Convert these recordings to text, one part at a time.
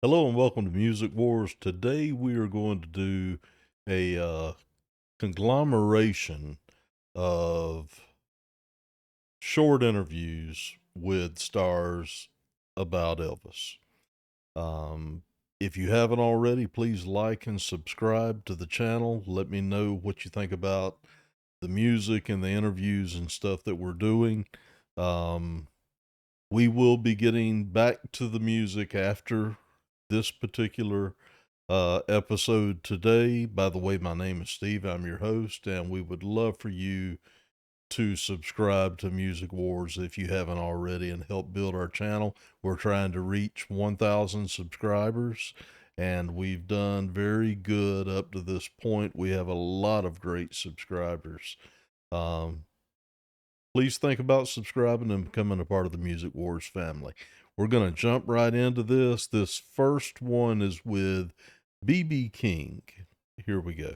Hello and welcome to Music Wars. Today we are going to do a conglomeration of short interviews with stars about Elvis. Um, if you haven't already, please like and subscribe to the channel. Let me know what you think about the music and the interviews and stuff that we're doing. We will be getting back to the music after this particular episode today. By the way, my name is Steve. I'm your host, and we would love for you to subscribe to Music Wars if you haven't already and help build our channel. We're trying to reach 1,000 subscribers, and we've done very good up to this point. We have a lot of great subscribers. Please think about subscribing and becoming a part of the Music Wars family. We're going to jump right into this. This first one is with B.B. King. Here we go.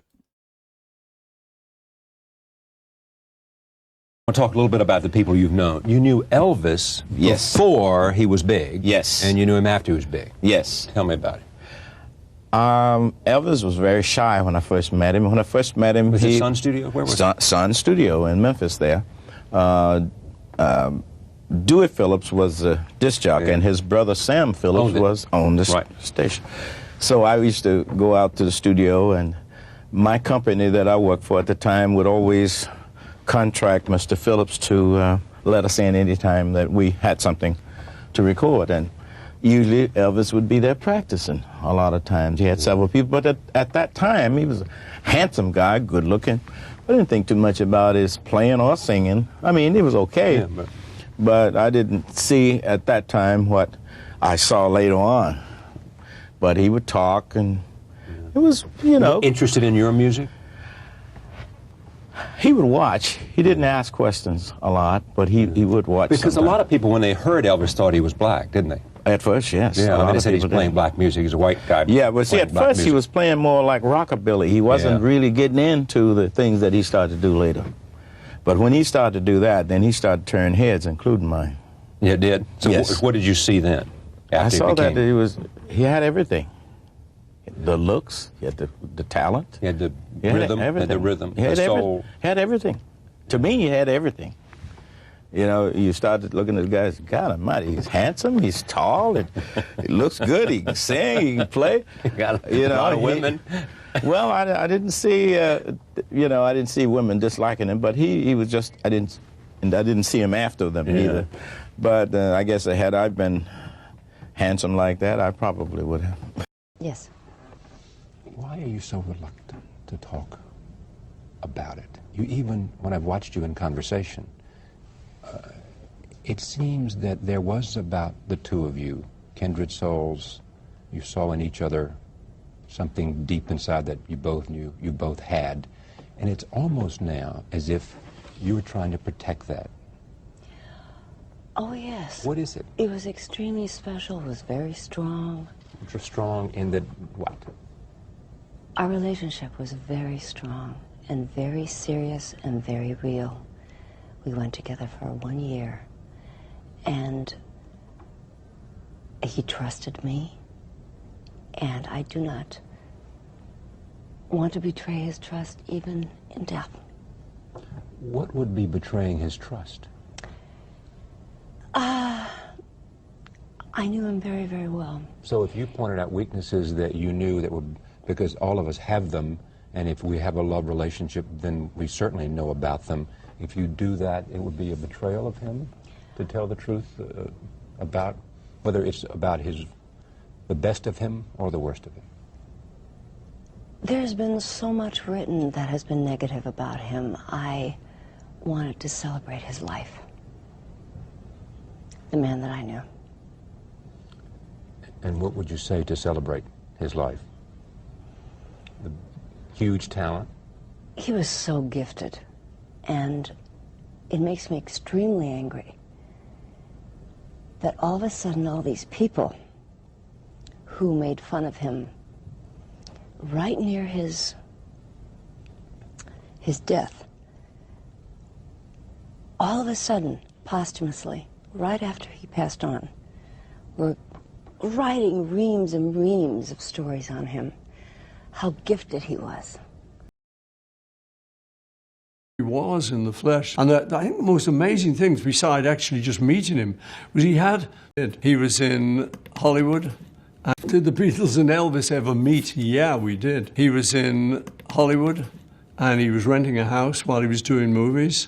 I'll talk a little bit about the people you've known. You knew Elvis before he was big. Yes. And you knew him after he was big. Yes. Tell me about it. Elvis was very shy when I first met him. When I first met him, Was it Sun Studio? Where was it? Sun Studio in Memphis there. Dewey Phillips was a disc jockey, and his brother Sam Phillips was on the station. So I used to go out to the studio, and my company that I worked for at the time would always contract Mr. Phillips to let us in any time that we had something to record. And usually Elvis would be there practicing a lot of times. He had several people, but at that time he was a handsome guy, good looking. I didn't think too much about his playing or singing. I mean, it was okay, but I didn't see at that time what I saw later on. But he would talk, and it was, you know. Interested in your music? He would watch. He didn't ask questions a lot, but he would watch. Because sometimes. a lot of people, when they heard Elvis, thought he was black, didn't they? At first, yes. Yeah, I mean, they said he's playing black music. He's a white guy. Yeah, but see, at first he was playing more like rockabilly. He wasn't really getting into the things that he started to do later. But when he started to do that, then he started to turn heads, including mine. Yeah, it did? So yes. What did you see then? I saw that he had everything. The looks, he had the talent. He had the rhythm, the soul. He had everything. To me, he had everything. You know, you started looking at the guys, God almighty, he's handsome, he's tall, he looks good, he can sing, he can play. He got a lot of women. Well, I didn't see, you know, I didn't see women disliking him, but he was just, I didn't see him after them either. But I guess had I been handsome like that, I probably would have. Yes. Why are you so reluctant to talk about it? You even, when I've watched you in conversation, it seems that there was about the two of you, kindred souls. You saw in each other something deep inside that you both knew, you both had. And it's almost now as if you were trying to protect that. Oh, yes. What is it? It was extremely special. It was very strong. It was strong in that what? Our relationship was very strong and very serious and very real. We went together for 1 year, and he trusted me, and I do not want to betray his trust even in death. What would be betraying his trust? I knew him very, very well. So if you pointed out weaknesses that you knew that would, because all of us have them, and if we have a love relationship, then we certainly know about them. If you do that, it would be a betrayal of him to tell the truth about whether it's about the best of him or the worst of him. There's been so much written that has been negative about him. I wanted to celebrate his life. The man that I knew. And what would you say to celebrate his life? The huge talent? He was so gifted, and it makes me extremely angry that all of a sudden all these people who made fun of him right near his death, all of a sudden, posthumously, right after he passed on, were writing reams and reams of stories on him, how gifted he was. He was in the flesh. And I think the most amazing things, besides actually just meeting him, was he was in Hollywood. Did the Beatles and Elvis ever meet? Yeah, we did. He was in Hollywood, and he was renting a house while he was doing movies.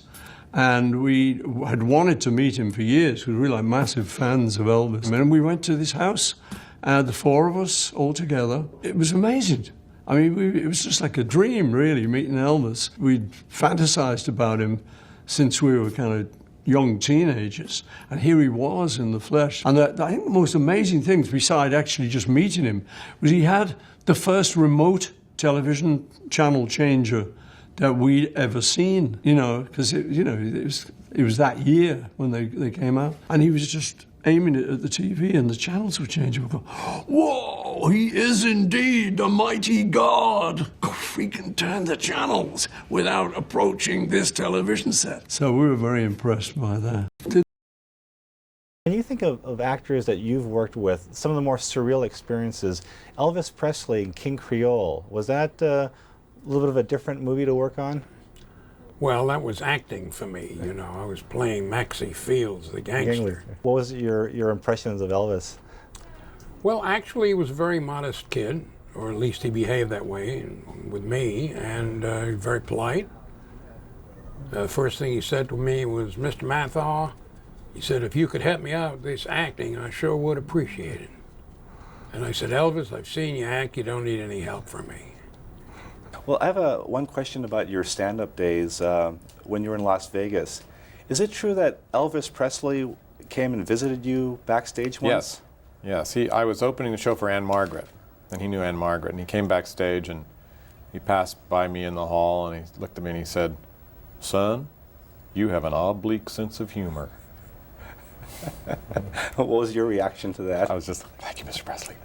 And we had wanted to meet him for years, because we were like massive fans of Elvis. And we went to this house, the four of us all together. It was amazing. I mean, it was just like a dream, really, meeting Elvis. We'd fantasized about him since we were kind of young teenagers, and here he was in the flesh. And I think the most amazing things, besides actually just meeting him, was he had the first remote television channel changer that we'd ever seen, you know, because, it was that year when they came out, and he was just aiming it at the TV, and the channels were changing. We go, whoa, he is indeed the mighty God. He can turn the channels without approaching this television set. So we were very impressed by that. When you think of actors that you've worked with, some of the more surreal experiences, Elvis Presley and King Creole, was that a little bit of a different movie to work on? Well, that was acting for me, you know. I was playing Maxie Fields, the gangster. What was your impressions of Elvis? Well, actually, he was a very modest kid, or at least he behaved that way with me, and very polite. The first thing he said to me was, Mr. Mathaw, he said, if you could help me out with this acting, I sure would appreciate it. And I said, Elvis, I've seen you act, you don't need any help from me. Well, I have one question about your stand-up days when you were in Las Vegas. Is it true that Elvis Presley came and visited you backstage once? Yes. I was opening the show for Anne Margaret, and he knew Anne Margaret, and he came backstage, and he passed by me in the hall, and he looked at me and he said, son, you have an oblique sense of humor. What was your reaction to that? I was just, thank you, Mr. Presley.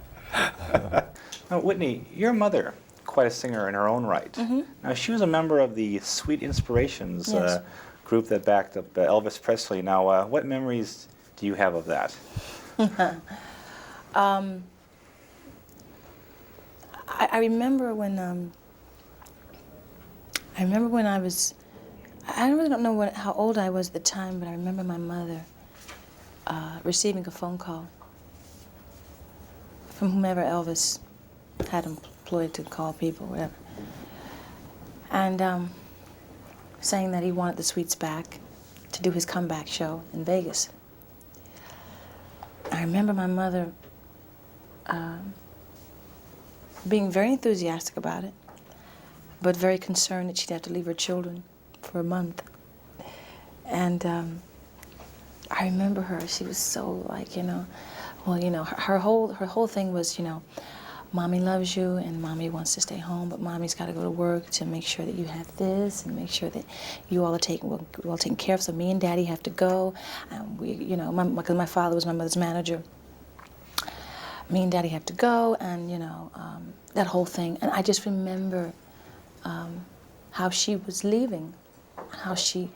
Now, Whitney, your mother, quite a singer in her own right. Mm-hmm. Now, she was a member of the Sweet Inspirations Yes. group that backed up Elvis Presley. Now, what memories do you have of that? I remember when I was, I really don't know how old I was at the time, but I remember my mother receiving a phone call from whomever Elvis had employed to call people, whatever, and saying that he wanted the Sweets back to do his comeback show in Vegas. I remember my mother being very enthusiastic about it, but very concerned that she'd have to leave her children for a month. And I remember her, she was so like, her whole thing was, Mommy loves you and Mommy wants to stay home, but Mommy's got to go to work to make sure that you have this and make sure that you all are taken care of. So me and Daddy have to go. And because my father was my mother's manager. Me and Daddy have to go, and that whole thing. And I just remember how she was leaving, how she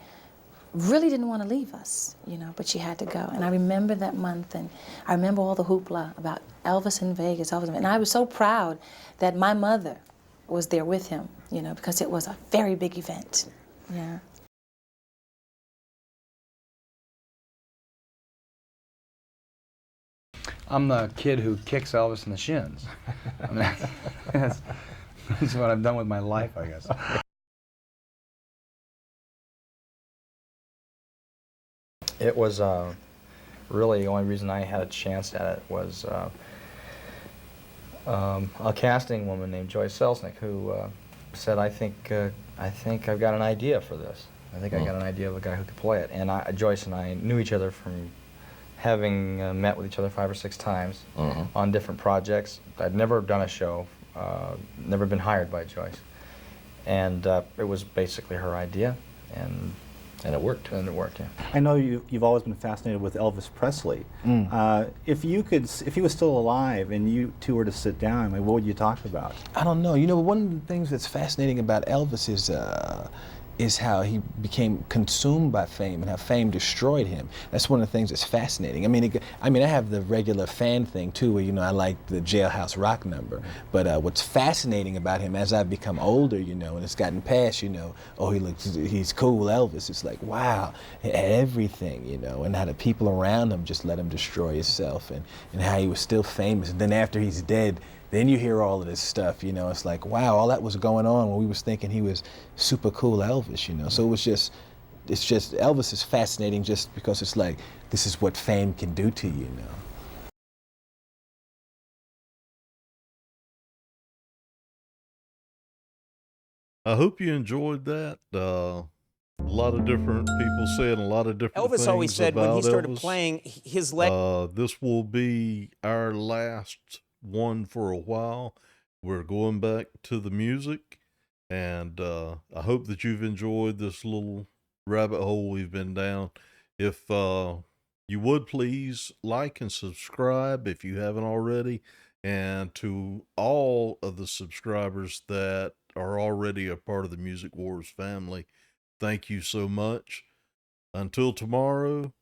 really didn't want to leave us, but she had to go. And I remember that month, and I remember all the hoopla about Elvis in Vegas, and I was so proud that my mother was there with him, because it was a very big event. Yeah. I'm the kid who kicks Elvis in the shins. I mean, that's what I've done with my life, I guess. It was really the only reason I had a chance at it was a casting woman named Joyce Selznick who said, I think I've got an idea for this. I think I got an idea of a guy who could play it. And Joyce and I knew each other from having met with each other 5 or 6 times on different projects. I'd never done a show, never been hired by Joyce. And it was basically her idea. And it worked. And it worked, yeah. I know you've always been fascinated with Elvis Presley. If he was still alive and you two were to sit down, what would you talk about? I don't know. One of the things that's fascinating about Elvis is is how he became consumed by fame and how fame destroyed him. That's one of the things that's fascinating. I mean, I have the regular fan thing too, where, you know, I like the Jailhouse Rock number. But what's fascinating about him as I've become older, you know, and it's gotten past, you know, oh, he's cool Elvis. It's like, wow, everything, you know, and how the people around him just let him destroy himself, and how he was still famous. And then after he's dead, then you hear all of this stuff, you know. It's like, wow, all that was going on when we was thinking he was super cool Elvis, you know. So it's just Elvis is fascinating just because it's like, this is what fame can do to you, you know. I hope you enjoyed that. A lot of different people saying a lot of different things Elvis always said when he started Elvis. playing his This will be our last one for a while. We're going back to the music, and I hope that you've enjoyed this little rabbit hole we've been down. If you would please like and subscribe if you haven't already, and to all of the subscribers that are already a part of the Music Wars family, thank you so much. Until tomorrow,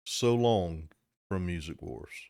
so long from Music Wars.